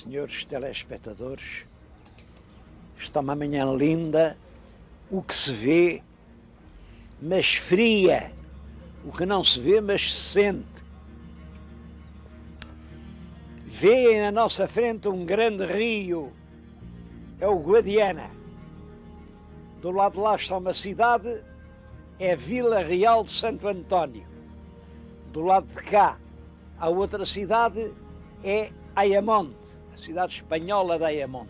senhores telespectadores, está uma manhã linda, o que se vê, mas fria, o que não se vê, mas se sente. Vêem na nossa frente um grande rio, é o Guadiana. Do lado de lá está uma cidade, é Vila Real de Santo António. Do lado de cá, a outra cidade é Ayamonte, a cidade espanhola de Ayamonte.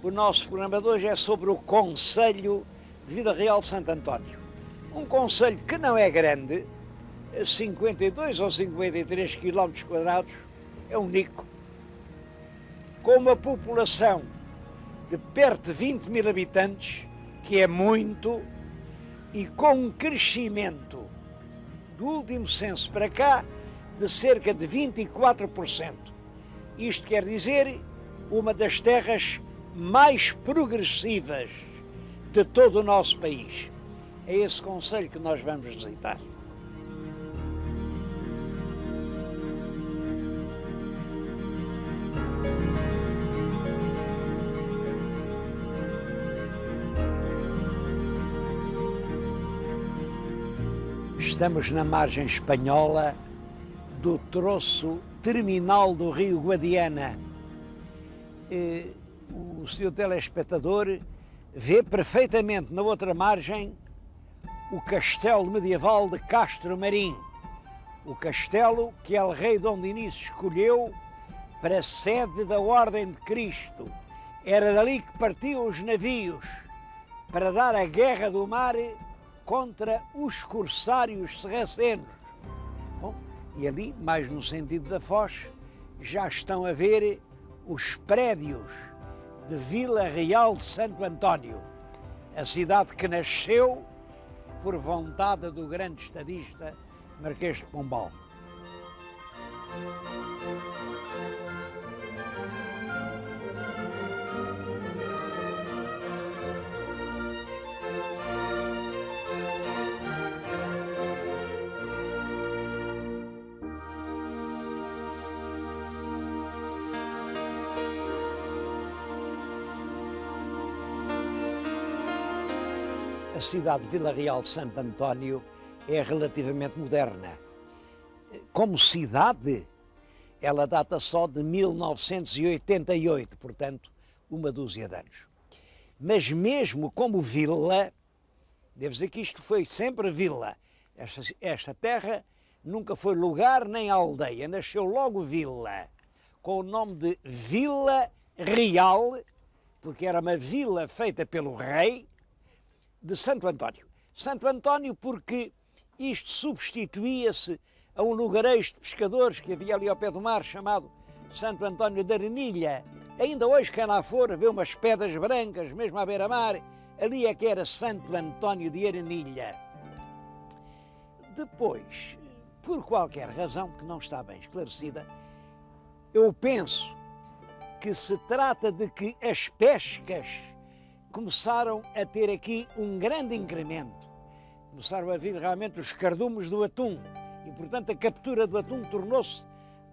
O nosso programa de hoje é sobre o Concelho de Vila Real de Santo António. Um concelho que não é grande, 52 ou 53 km², é único, com uma população de perto de 20 mil habitantes, que é muito, e com um crescimento do último censo para cá de cerca de 24%. Isto quer dizer uma das terras mais progressivas de todo o nosso país. É esse concelho que nós vamos visitar. Estamos na margem espanhola do troço terminal do rio Guadiana. O seu telespectador vê perfeitamente na outra margem o castelo medieval de Castro Marim. O castelo que El Rei Dom Dinis escolheu para sede da Ordem de Cristo. Era dali que partiam os navios para dar a guerra do mar contra os corsários sarracenos. Bom, e ali, mais no sentido da Foz, já estão a ver os prédios de Vila Real de Santo António, a cidade que nasceu por vontade do grande estadista Marquês de Pombal. A cidade de Vila Real de Santo António é relativamente moderna. Como cidade, ela data só de 1988, portanto, uma dúzia de anos. Mas mesmo como vila, devo dizer que isto foi sempre vila. Esta terra nunca foi lugar nem aldeia, nasceu logo vila, com o nome de Vila Real, porque era uma vila feita pelo rei, de Santo António. Santo António porque isto substituía-se a um lugarejo de pescadores que havia ali ao pé do mar, chamado Santo António de Arenilha. Ainda hoje, quem lá for, vê umas pedras brancas, mesmo à beira-mar, ali é que era Santo António de Arenilha. Depois, por qualquer razão que não está bem esclarecida, eu penso que se trata de que as pescas começaram a ter aqui um grande incremento. Começaram a vir realmente os cardumes do atum e, portanto, a captura do atum tornou-se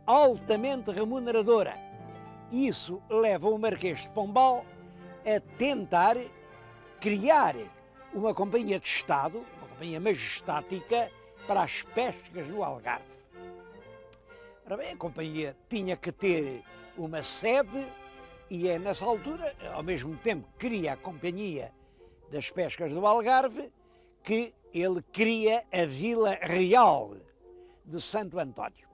altamente remuneradora. Isso leva o Marquês de Pombal a tentar criar uma companhia de Estado, uma companhia majestática, para as pescas no Algarve. Ora bem, a companhia tinha que ter uma sede e é nessa altura, ao mesmo tempo que cria a Companhia das Pescas do Algarve, que ele cria a Vila Real de Santo António.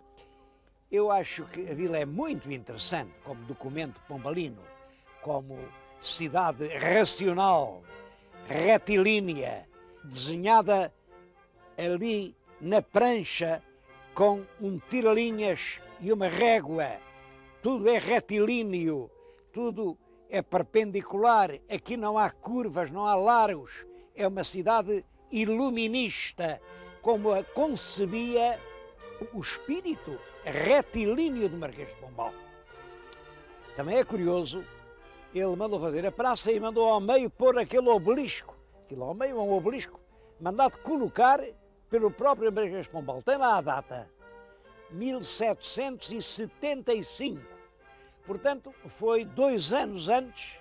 Eu acho que a vila é muito interessante como documento pombalino, como cidade racional, retilínea, desenhada ali na prancha com um tira-linhas e uma régua. Tudo é retilíneo, tudo é perpendicular, aqui não há curvas, não há largos, é uma cidade iluminista, como a concebia o espírito retilíneo do Marquês de Pombal. Também é curioso, ele mandou fazer a praça e mandou ao meio pôr aquele obelisco, aquilo ao meio é um obelisco, mandado colocar pelo próprio Marquês de Pombal. Tem lá a data, 1775. Portanto, foi 2 anos antes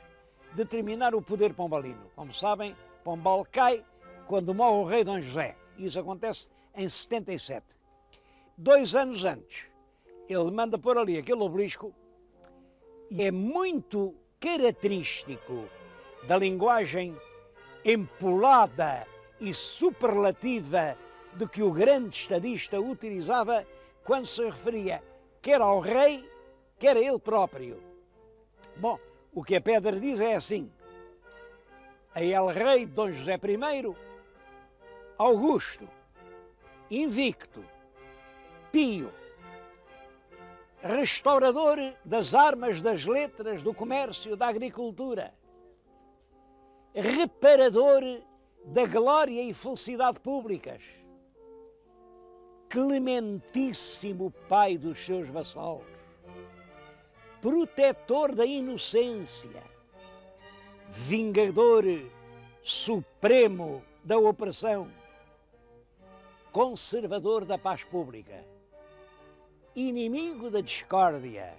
de terminar o poder pombalino. Como sabem, Pombal cai quando morre o rei Dom José. Isso acontece em 77. 2 anos antes, ele manda pôr ali aquele obelisco e é muito característico da linguagem empolada e superlativa de que o grande estadista utilizava quando se referia quer ao rei, quer a ele próprio. Bom, o que a pedra diz é assim: a El Rei Dom José I, Augusto, invicto, pio, restaurador das armas, das letras, do comércio, da agricultura, reparador da glória e felicidade públicas, clementíssimo pai dos seus vassalos, protetor da inocência, vingador supremo da opressão, conservador da paz pública, inimigo da discórdia.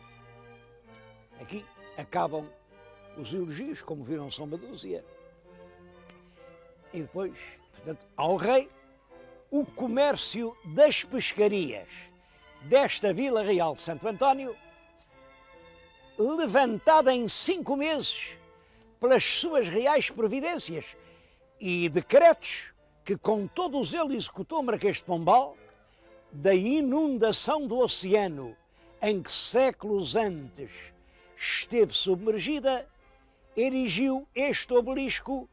Aqui acabam os elogios, como viram, são uma dúzia. E depois, portanto, ao rei, o comércio das pescarias desta Vila Real de Santo António, levantada em 5 meses pelas suas reais providências e decretos que com todos ele executou o Marquês de Pombal, da inundação do oceano em que séculos antes esteve submergida, erigiu este obelisco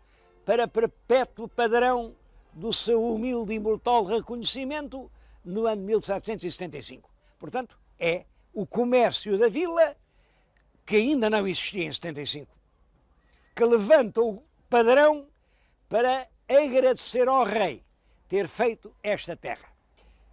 para perpétuo padrão do seu humilde e imortal reconhecimento no ano 1775. Portanto, é o comércio da vila, que ainda não existia em 75, que levanta o padrão para agradecer ao rei ter feito esta terra.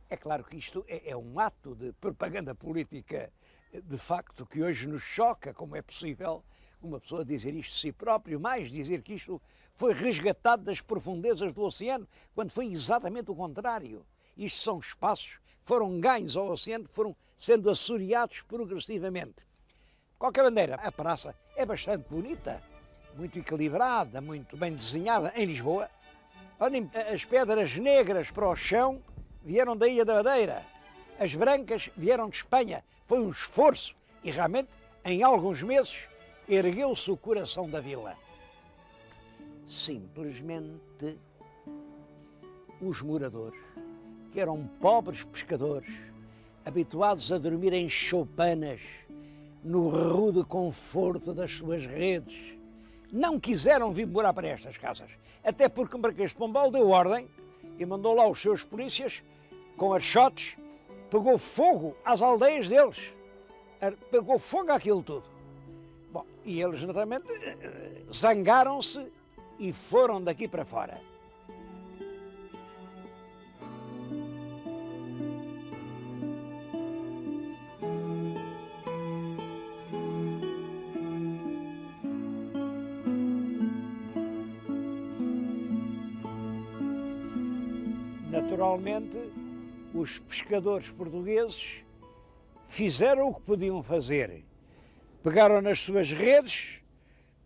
É claro que isto é um ato de propaganda política, de facto, que hoje nos choca. Como é possível uma pessoa dizer isto de si próprio, mais dizer que isto foi resgatado das profundezas do oceano, quando foi exatamente o contrário. Isto são espaços que foram ganhos ao oceano, que foram sendo assoreados progressivamente. De qualquer maneira, a praça é bastante bonita, muito equilibrada, muito bem desenhada em Lisboa. Olhem, as pedras negras para o chão vieram da Ilha da Madeira, as brancas vieram de Espanha. Foi um esforço e realmente, em alguns meses, ergueu-se o coração da vila. Simplesmente, os moradores, que eram pobres pescadores, habituados a dormir em choupanas, no rude conforto das suas redes, não quiseram vir morar para estas casas, até porque o Marquês de Pombal deu ordem e mandou lá os seus polícias com archotes, pegou fogo às aldeias deles, pegou fogo àquilo tudo. Bom, e eles naturalmente zangaram-se e foram daqui para fora. Naturalmente, os pescadores portugueses fizeram o que podiam fazer. Pegaram nas suas redes,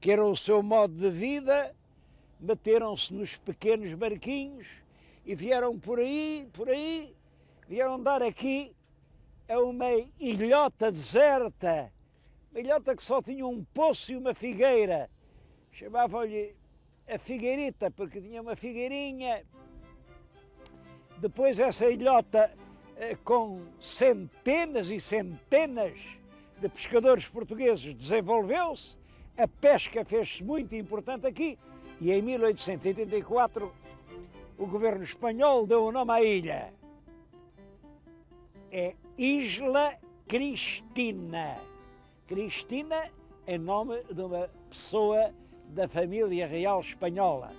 que era o seu modo de vida, meteram-se nos pequenos barquinhos e vieram por aí, vieram dar aqui a uma ilhota deserta, uma ilhota que só tinha um poço e uma figueira. Chamavam-lhe a Figueirita, porque tinha uma figueirinha. Depois essa ilhota, com centenas e centenas de pescadores portugueses, desenvolveu-se, a pesca fez-se muito importante aqui, e em 1884 o governo espanhol deu o nome à ilha. É Isla Cristina. Cristina em nome de uma pessoa da família real espanhola.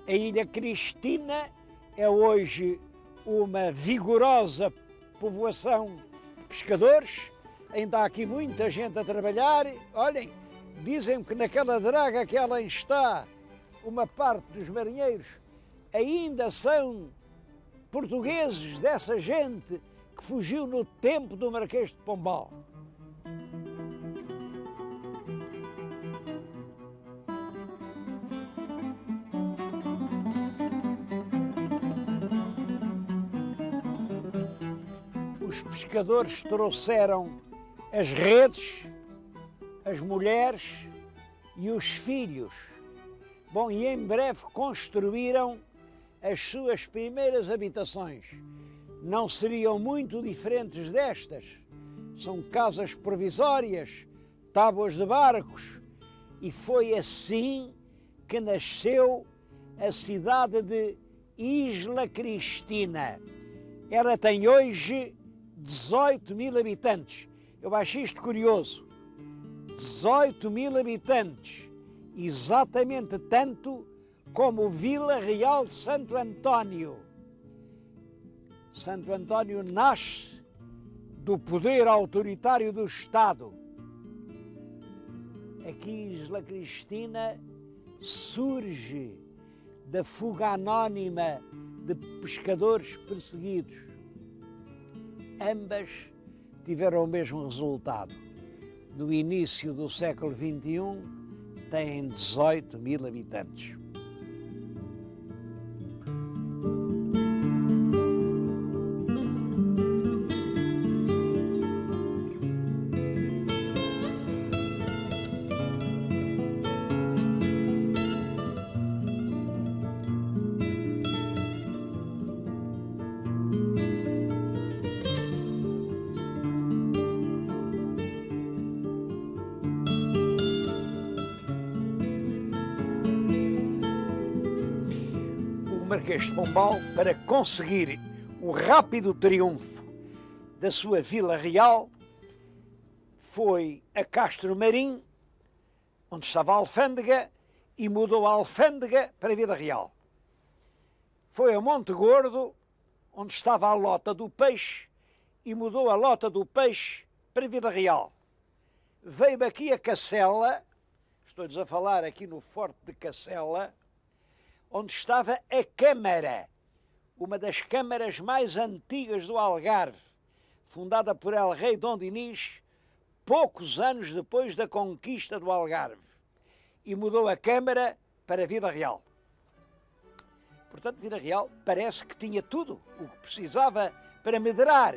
A Ilha Cristina é hoje uma vigorosa povoação de pescadores, ainda há aqui muita gente a trabalhar. Olhem, dizem que naquela draga que ela está, uma parte dos marinheiros ainda são portugueses, dessa gente que fugiu no tempo do Marquês de Pombal. os pescadores trouxeram as redes, as mulheres e os filhos. Bom, e em breve construíram as suas primeiras habitações. Não seriam muito diferentes destas. São casas provisórias, tábuas de barcos. E foi assim que nasceu a cidade de Isla Cristina. Ela tem hoje 18 mil habitantes. Eu acho isto curioso. 18 mil habitantes, exatamente tanto como Vila Real de Santo António. Santo António nasce do poder autoritário do Estado. Aqui Isla Cristina surge da fuga anónima de pescadores perseguidos. Ambas tiveram o mesmo resultado. No início do século XXI, têm 18 mil habitantes. Marquês de Pombal, para conseguir o rápido triunfo da sua Vila Real, foi a Castro Marim, onde estava a alfândega, e mudou a alfândega para a Vila Real. Foi a Monte Gordo, onde estava a Lota do Peixe, e mudou a Lota do Peixe para a Vila Real. Veio aqui a Cacela, estou-lhes a falar aqui no Forte de Cacela, onde estava a Câmara, uma das câmaras mais antigas do Algarve, fundada por El Rei Dom Dinis, poucos anos depois da conquista do Algarve, e mudou a Câmara para Vila Real. Portanto, Vila Real parece que tinha tudo o que precisava para medrar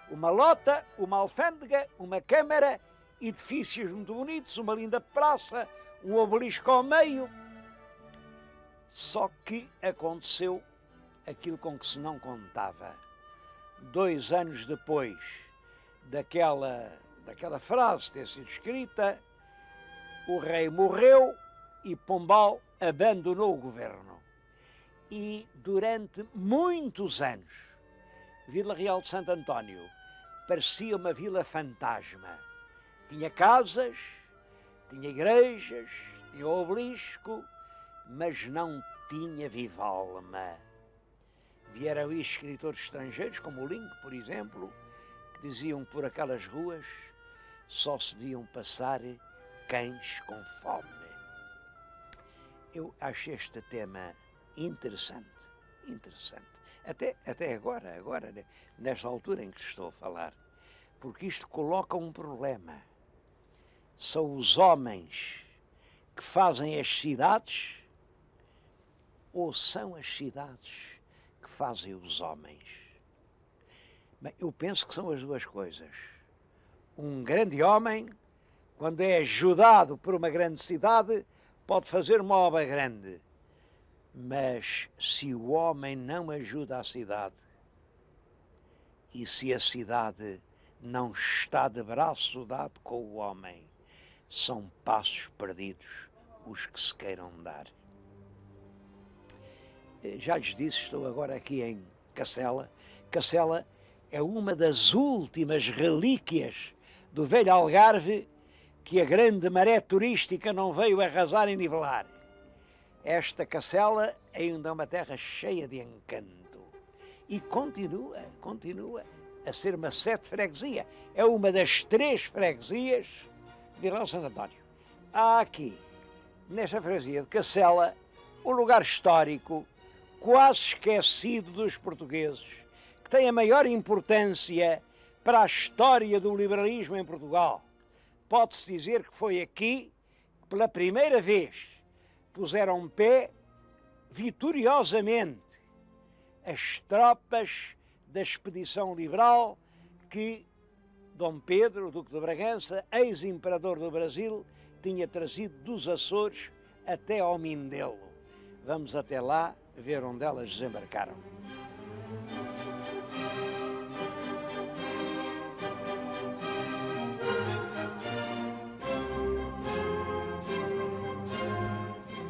uma lota, uma alfândega, uma câmara, edifícios muito bonitos, uma linda praça, um obelisco ao meio. Só que aconteceu aquilo com que se não contava. 2 anos depois daquela frase ter sido escrita, o rei morreu e Pombal abandonou o governo. E durante muitos anos, Vila Real de Santo António parecia uma vila fantasma. Tinha casas, tinha igrejas, tinha obelisco, mas não tinha viva alma. Vieram aí escritores estrangeiros, como o Link, por exemplo, que diziam que por aquelas ruas só se viam passar cães com fome. Eu acho este tema interessante. Até agora, nesta altura em que estou a falar, porque isto coloca um problema. São os homens que fazem as cidades, ou são as cidades que fazem os homens? Bem, eu penso que são as duas coisas. Um grande homem, quando é ajudado por uma grande cidade, pode fazer uma obra grande. Mas se o homem não ajuda a cidade, e se a cidade não está de braço dado com o homem, são passos perdidos os que se queiram dar. Já lhes disse, estou agora aqui em Cacela. Cacela é uma das últimas relíquias do velho Algarve que a grande maré turística não veio arrasar e nivelar. Esta Cacela ainda é uma terra cheia de encanto e continua a ser uma sete freguesia. É uma das 3 freguesias de Vila Real de Santo António. Há aqui, nesta freguesia de Cacela, um lugar histórico quase esquecido dos portugueses, que tem a maior importância para a história do liberalismo em Portugal. Pode-se dizer que foi aqui que pela primeira vez puseram pé vitoriosamente as tropas da expedição liberal que Dom Pedro, Duque de Bragança, ex-imperador do Brasil, tinha trazido dos Açores até ao Mindelo. Vamos até lá ver onde elas desembarcaram.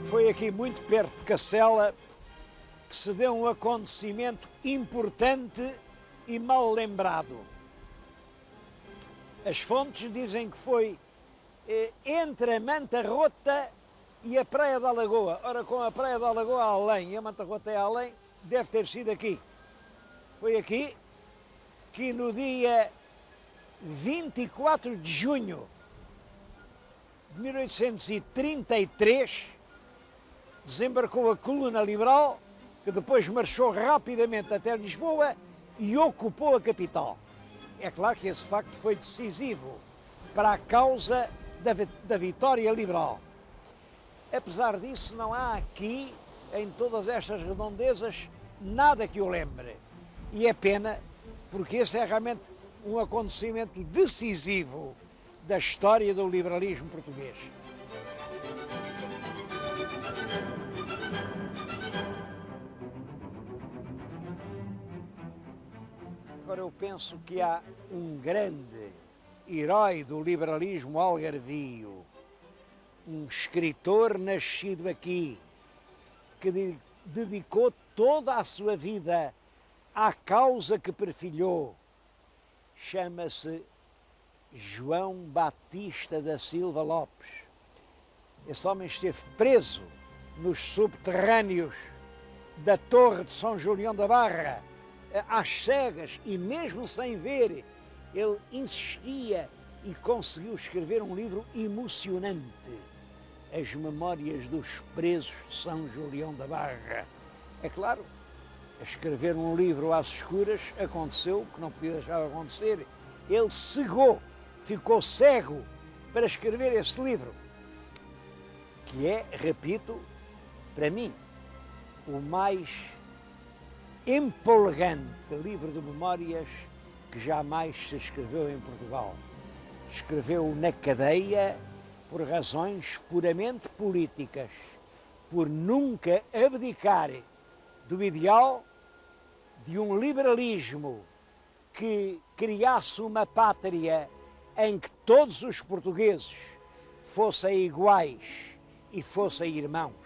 Foi aqui muito perto de Cacela que se deu um acontecimento importante e mal lembrado. As fontes dizem que foi entre a Manta Rota e a Praia da Lagoa. Ora, com a Praia da Lagoa além e a Manta Rota é além, deve ter sido aqui. Foi aqui que no dia 24 de junho de 1833 desembarcou a coluna liberal, que depois marchou rapidamente até Lisboa e ocupou a capital. É claro que esse facto foi decisivo para a causa da vitória liberal. Apesar disso, não há aqui, em todas estas redondezas, nada que o lembre. E é pena, porque esse é realmente um acontecimento decisivo da história do liberalismo português. Agora eu penso que há um grande herói do liberalismo algarvio, um escritor nascido aqui, que dedicou toda a sua vida à causa que perfilhou. Chama-se João Batista da Silva Lopes. Esse homem esteve preso nos subterrâneos da Torre de São Julião da Barra, às cegas e mesmo sem ver, ele insistia e conseguiu escrever um livro emocionante, As Memórias dos Presos de São Julião da Barra. É claro, escrever um livro às escuras aconteceu o que não podia deixar de acontecer. Ele cegou, ficou cego para escrever esse livro, que é, repito, para mim, o mais empolgante livro de memórias que jamais se escreveu em Portugal. Escreveu na cadeia por razões puramente políticas, por nunca abdicar do ideal de um liberalismo que criasse uma pátria em que todos os portugueses fossem iguais e fossem irmãos.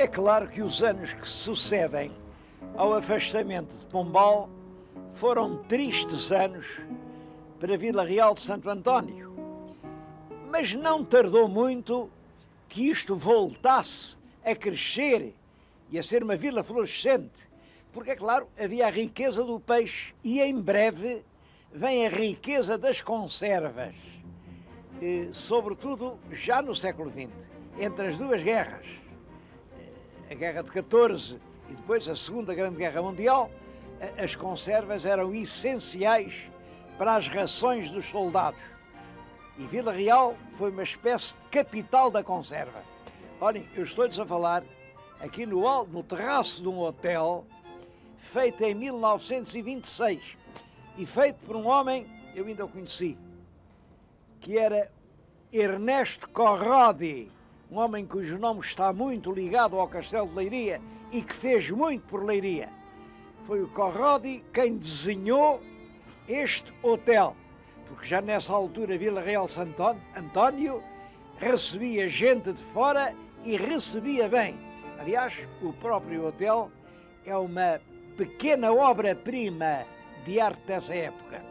É claro que os anos que sucedem ao afastamento de Pombal foram tristes anos para Vila Real de Santo António, mas não tardou muito que isto voltasse a crescer e a ser uma vila florescente, porque, é claro, havia a riqueza do peixe e em breve vem a riqueza das conservas, sobretudo já no século XX, entre as duas guerras, a Guerra de 14 e depois a Segunda Grande Guerra Mundial. As conservas eram essenciais para as rações dos soldados. E Vila Real foi uma espécie de capital da conserva. Olhem, eu estou-lhes a falar aqui no terraço de um hotel, feito em 1926 e feito por um homem, eu ainda o conheci, que era Ernesto Corrodi, um homem cujo nome está muito ligado ao Castelo de Leiria e que fez muito por Leiria. Foi o Corrodi quem desenhou este hotel, porque já nessa altura Vila Real de Santo António recebia gente de fora e recebia bem. Aliás, o próprio hotel é uma pequena obra-prima de arte dessa época.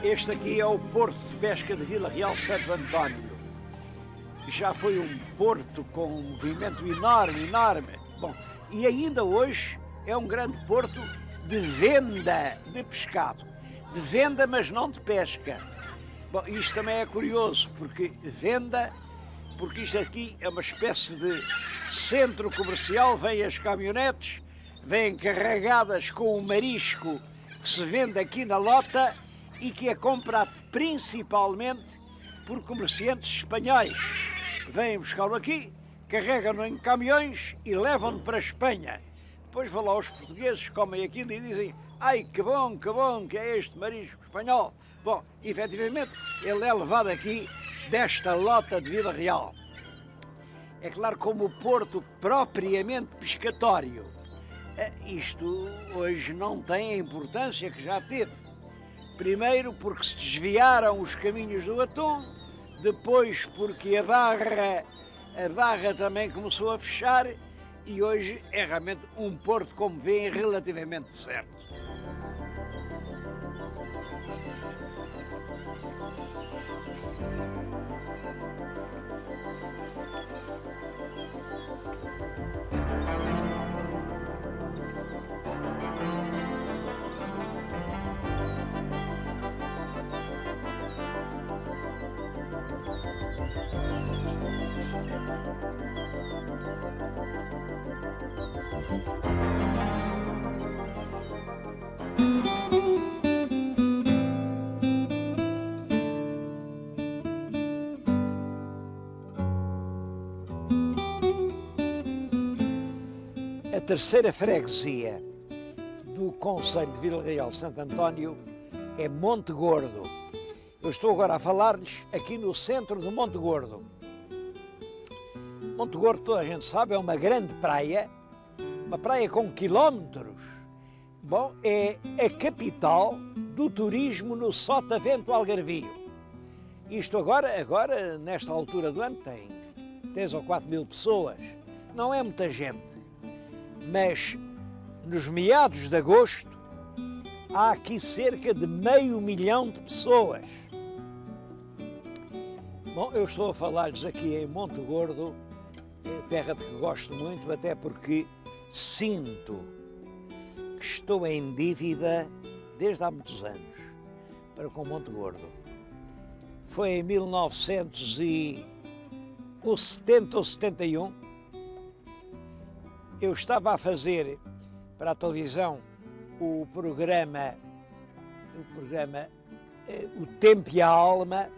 Este aqui é o Porto de Pesca de Vila Real Santo António. Já foi um porto com um movimento enorme, enorme. Bom, e ainda hoje é um grande porto de venda de pescado. De venda, mas não de pesca. Bom, isto também é curioso, porque venda, porque isto aqui é uma espécie de centro comercial, vêm as caminhonetes, vêm carregadas com o marisco que se vende aqui na lota e que é comprado principalmente por comerciantes espanhóis. Vêm buscá-lo aqui, carregam-no em caminhões e levam-no para a Espanha. Depois vão lá os portugueses, comem aquilo e dizem: ai, que bom, que é este marisco espanhol. Bom, efetivamente, ele é levado aqui desta lota de Vila Real. É claro, como o porto propriamente pescatório, isto hoje não tem a importância que já teve. Primeiro porque se desviaram os caminhos do atum, depois porque a barra também começou a fechar e hoje é realmente um porto, como veem, relativamente certo. A terceira freguesia do concelho de Vila Real Santo António é Monte Gordo. Eu estou agora a falar-lhes aqui no centro de Monte Gordo. Monte Gordo, toda a gente sabe, é uma grande praia, uma praia com quilómetros. Bom, é a capital do turismo no Sotavento Algarvio. Isto agora, nesta altura do ano, tem 3 ou 4 mil pessoas. Não é muita gente. Mas nos meados de agosto há aqui cerca de 500 mil de pessoas. Bom, eu estou a falar-lhes aqui em Monte Gordo, terra de que gosto muito, até porque sinto que estou em dívida desde há muitos anos para com Monte Gordo. Foi em 1970 ou 71. Eu estava a fazer para a televisão o programa O Tempo e a Alma,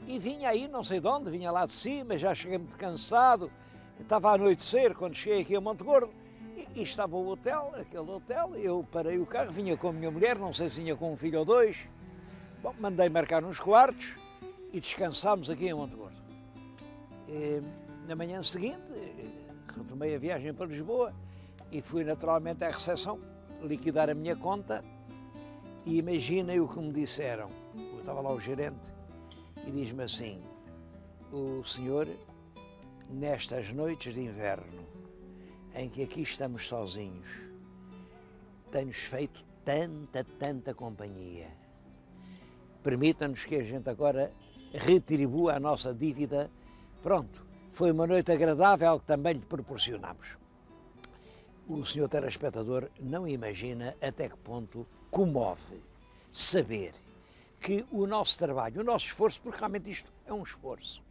e vinha aí, não sei de onde, vinha lá de cima, já cheguei muito cansado, estava a anoitecer quando cheguei aqui a Monte Gordo, e estava o hotel, aquele hotel, eu parei o carro, vinha com a minha mulher, não sei se vinha com um filho ou dois. Bom, mandei marcar uns quartos e descansámos aqui em Monte Gordo. Na manhã seguinte, retomei a viagem para Lisboa e fui naturalmente à recepção liquidar a minha conta e imaginem o que me disseram. Eu estava lá o gerente e diz-me assim: o senhor, nestas noites de inverno, em que aqui estamos sozinhos, tem-nos feito tanta companhia. Permita-nos que a gente agora retribua a nossa dívida. Pronto. Foi uma noite agradável que também lhe proporcionamos. O senhor telespectador não imagina até que ponto comove saber que o nosso trabalho, o nosso esforço, porque realmente isto é um esforço,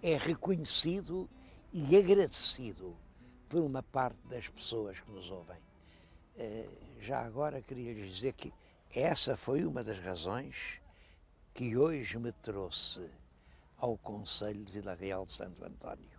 é reconhecido e agradecido por uma parte das pessoas que nos ouvem. Já agora queria lhes dizer que essa foi uma das razões que hoje me trouxe ao concelho de Vila Real de Santo António.